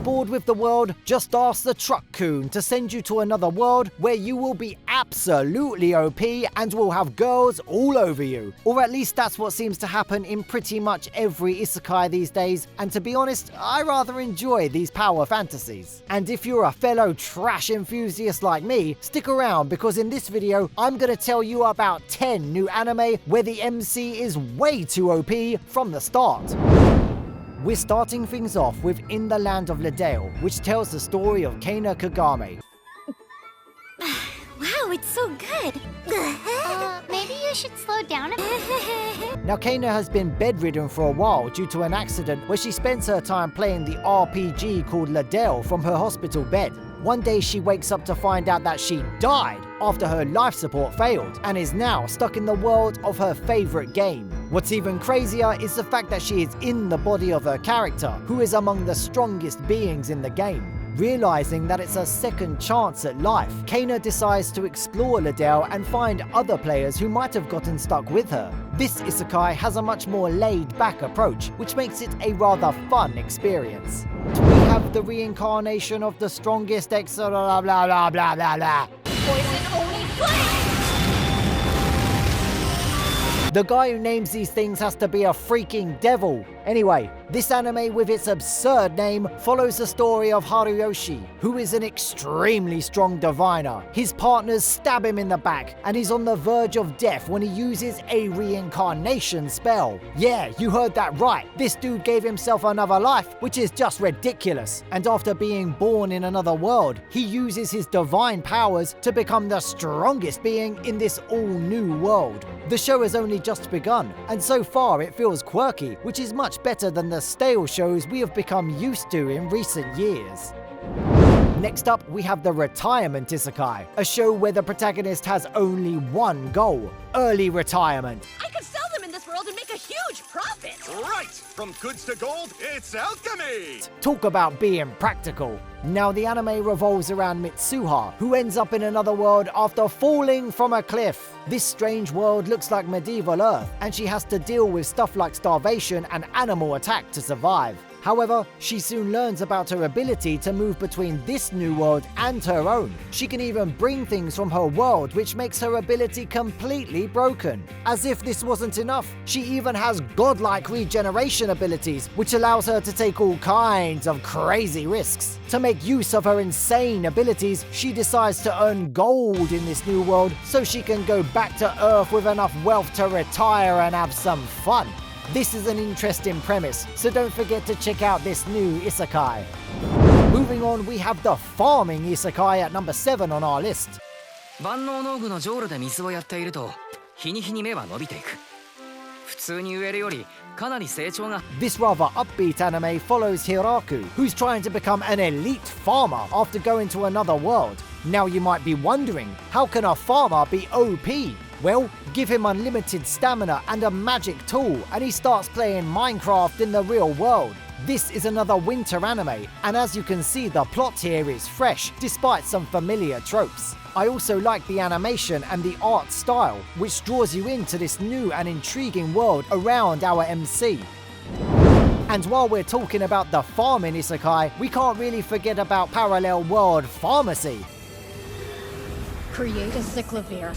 bored with the world? Just ask the truck-coon to send you to another world where you will be absolutely OP and will have girls all over you. Or at least that's what seems to happen in pretty much every isekai these days, and to be honest, I rather enjoy these power fantasies. And if you're a fellow trash enthusiast like me, stick around because in this video I'm gonna tell you about 10 new anime where the MC is way too OP from the start. We're starting things off with In the Land of Leadale, which tells the story of Keina Kagame. Wow, it's so good. Maybe you should slow down a bit. Now, Keina has been bedridden for a while due to an accident where she spends her time playing the RPG called Leadale from her hospital bed. One day she wakes up to find out that she died after her life support failed and is now stuck in the world of her favorite game. What's even crazier is the fact that she is in the body of her character, who is among the strongest beings in the game. Realizing that it's a second chance at life, Keina decides to explore Leadale and find other players who might have gotten stuck with her. This isekai has a much more laid-back approach, which makes it a rather fun experience. We have the reincarnation of the strongest blah blah blah blah blah blah. Poison only flame! The guy who names these things has to be a freaking devil. Anyway, this anime with its absurd name follows the story of Haruyoshi, who is an extremely strong diviner. His partners stab him in the back, and he's on the verge of death when he uses a reincarnation spell. Yeah, you heard that right. This dude gave himself another life, which is just ridiculous. And after being born in another world, he uses his divine powers to become the strongest being in this all-new world. The show has only just begun, and so far it feels quirky, which is much better than the stale shows we have become used to in recent years. Next up, we have the Retirement Isekai, a show where the protagonist has only one goal: early retirement. I could sell them in this world and make a huge profit! Right! From goods to gold, it's alchemy! Talk about being practical. Now the anime revolves around Mitsuha, who ends up in another world after falling from a cliff. This strange world looks like medieval Earth, and she has to deal with stuff like starvation and animal attack to survive. However, she soon learns about her ability to move between this new world and her own. She can even bring things from her world, which makes her ability completely broken. As if this wasn't enough, she even has godlike regeneration abilities, which allows her to take all kinds of crazy risks. To make use of her insane abilities, she decides to earn gold in this new world so she can go back to Earth with enough wealth to retire and have some fun. This is an interesting premise, so don't forget to check out this new isekai. Moving on, we have the farming isekai at number 7 on our list. This rather upbeat anime follows Hiraku, who's trying to become an elite farmer after going to another world. Now you might be wondering, how can a farmer be OP? Well, give him unlimited stamina and a magic tool, and he starts playing Minecraft in the real world. This is another winter anime, and as you can see, the plot here is fresh, despite some familiar tropes. I also like the animation and the art style, which draws you into this new and intriguing world around our MC. And while we're talking about the farming isekai, we can't really forget about Parallel World Pharmacy. Create a cyclovir.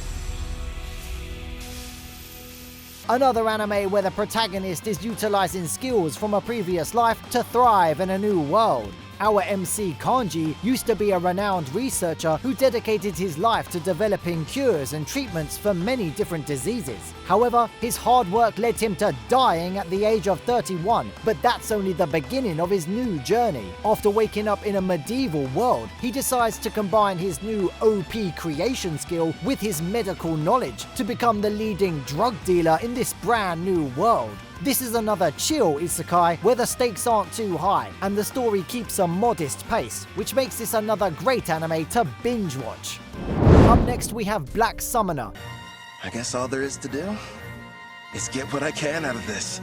Another anime where the protagonist is utilizing skills from a previous life to thrive in a new world. Our MC Kanji used to be a renowned researcher who dedicated his life to developing cures and treatments for many different diseases. However, his hard work led him to dying at the age of 31, but that's only the beginning of his new journey. After waking up in a medieval world, he decides to combine his new OP creation skill with his medical knowledge to become the leading drug dealer in this brand new world. This is another chill isekai where the stakes aren't too high and the story keeps a modest pace, which makes this another great anime to binge watch. Up next we have Black Summoner. I guess all there is to do is get what I can out of this.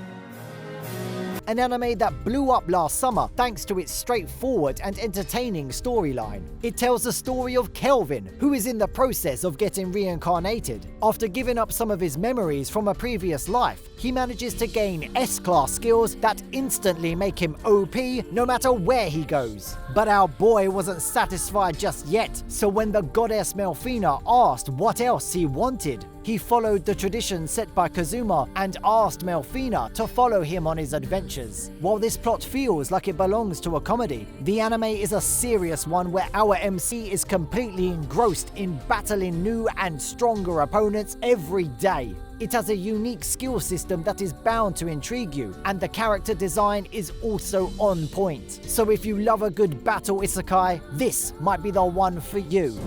an anime that blew up last summer thanks to its straightforward and entertaining storyline. It tells the story of Kelvin, who is in the process of getting reincarnated. After giving up some of his memories from a previous life, he manages to gain S-class skills that instantly make him OP no matter where he goes. But our boy wasn't satisfied just yet, so when the goddess Melfina asked what else he wanted, he followed the tradition set by Kazuma and asked Melfina to follow him on his adventures. While this plot feels like it belongs to a comedy, the anime is a serious one where our MC is completely engrossed in battling new and stronger opponents every day. It has a unique skill system that is bound to intrigue you, and the character design is also on point. So if you love a good battle isekai, this might be the one for you.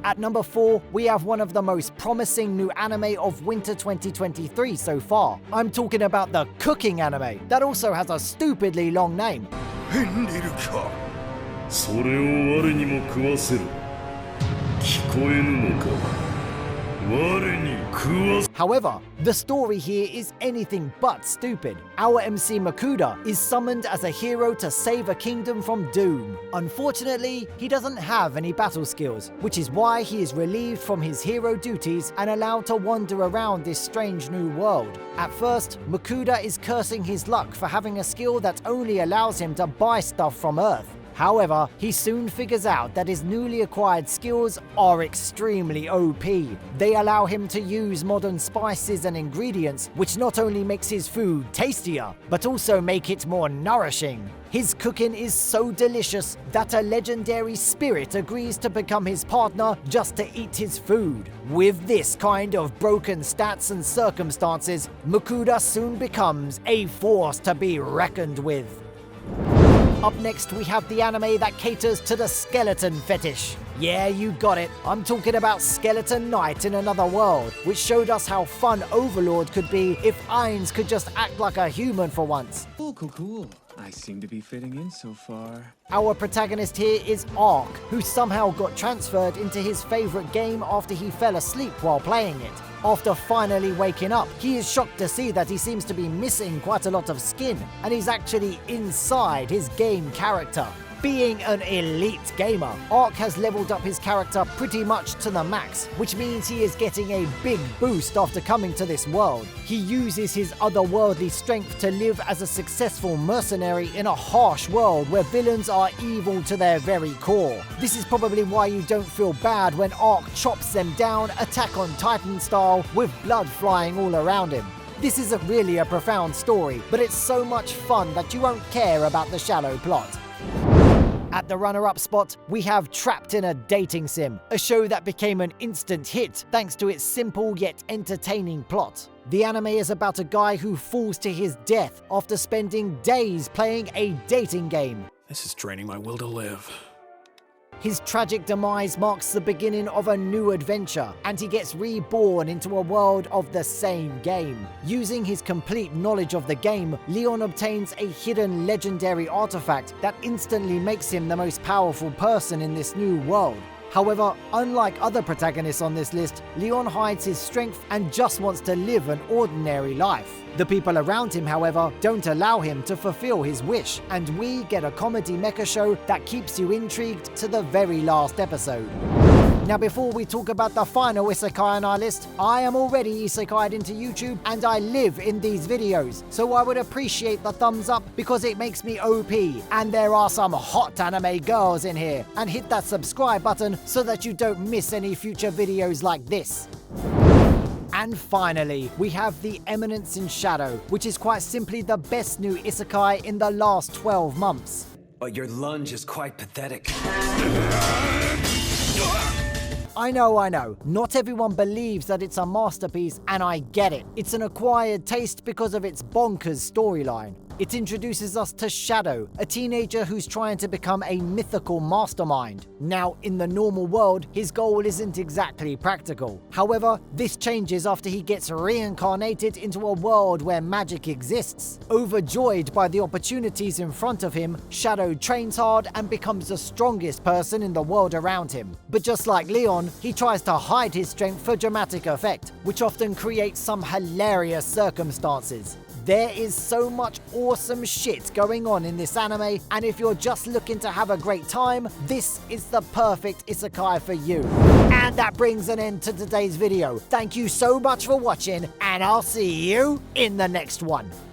At number 4, we have one of the most promising new anime of winter 2023 so far. I'm talking about the cooking anime, that also has a stupidly long name. However, the story here is anything but stupid. Our MC Makuda is summoned as a hero to save a kingdom from doom. Unfortunately, he doesn't have any battle skills, which is why he is relieved from his hero duties and allowed to wander around this strange new world. At first, Makuda is cursing his luck for having a skill that only allows him to buy stuff from Earth. However, he soon figures out that his newly acquired skills are extremely OP. They allow him to use modern spices and ingredients, which not only makes his food tastier, but also make it more nourishing. His cooking is so delicious that a legendary spirit agrees to become his partner just to eat his food. With this kind of broken stats and circumstances, Makuda soon becomes a force to be reckoned with. Up next, we have the anime that caters to the skeleton fetish. Yeah, you got it. I'm talking about Skeleton Knight in Another World, which showed us how fun Overlord could be if Ainz could just act like a human for once. Cool. I seem to be fitting in so far. Our protagonist here is Ark, who somehow got transferred into his favorite game after he fell asleep while playing it. After finally waking up, he is shocked to see that he seems to be missing quite a lot of skin, and he's actually inside his game character. Being an elite gamer, Ark has leveled up his character pretty much to the max, which means he is getting a big boost after coming to this world. He uses his otherworldly strength to live as a successful mercenary in a harsh world where villains are evil to their very core. This is probably why you don't feel bad when Ark chops them down Attack on Titan style with blood flying all around him. This isn't really a profound story, but it's so much fun that you won't care about the shallow plot. At the runner-up spot, we have Trapped in a Dating Sim, a show that became an instant hit thanks to its simple yet entertaining plot. The anime is about a guy who falls to his death after spending days playing a dating game. This is draining my will to live. His tragic demise marks the beginning of a new adventure, and he gets reborn into a world of the same game. Using his complete knowledge of the game, Leon obtains a hidden legendary artifact that instantly makes him the most powerful person in this new world. However, unlike other protagonists on this list, Leon hides his strength and just wants to live an ordinary life. The people around him, however, don't allow him to fulfill his wish, and we get a comedy mecha show that keeps you intrigued to the very last episode. Now, before we talk about the final isekai on our list, I am already isekai'd into YouTube and I live in these videos, so I would appreciate the thumbs up because it makes me OP, and there are some hot anime girls in here, and hit that subscribe button so that you don't miss any future videos like this. And finally, we have the Eminence in Shadow, which is quite simply the best new isekai in the last 12 months. But your lunge is quite pathetic. I know. Not everyone believes that it's a masterpiece, and I get it. It's an acquired taste because of its bonkers storyline. It introduces us to Shadow, a teenager who's trying to become a mythical mastermind. Now, in the normal world, his goal isn't exactly practical. However, this changes after he gets reincarnated into a world where magic exists. Overjoyed by the opportunities in front of him, Shadow trains hard and becomes the strongest person in the world around him. But just like Leon, he tries to hide his strength for dramatic effect, which often creates some hilarious circumstances. There is so much awesome shit going on in this anime, and if you're just looking to have a great time, this is the perfect isekai for you. And that brings an end to today's video. Thank you so much for watching, and I'll see you in the next one.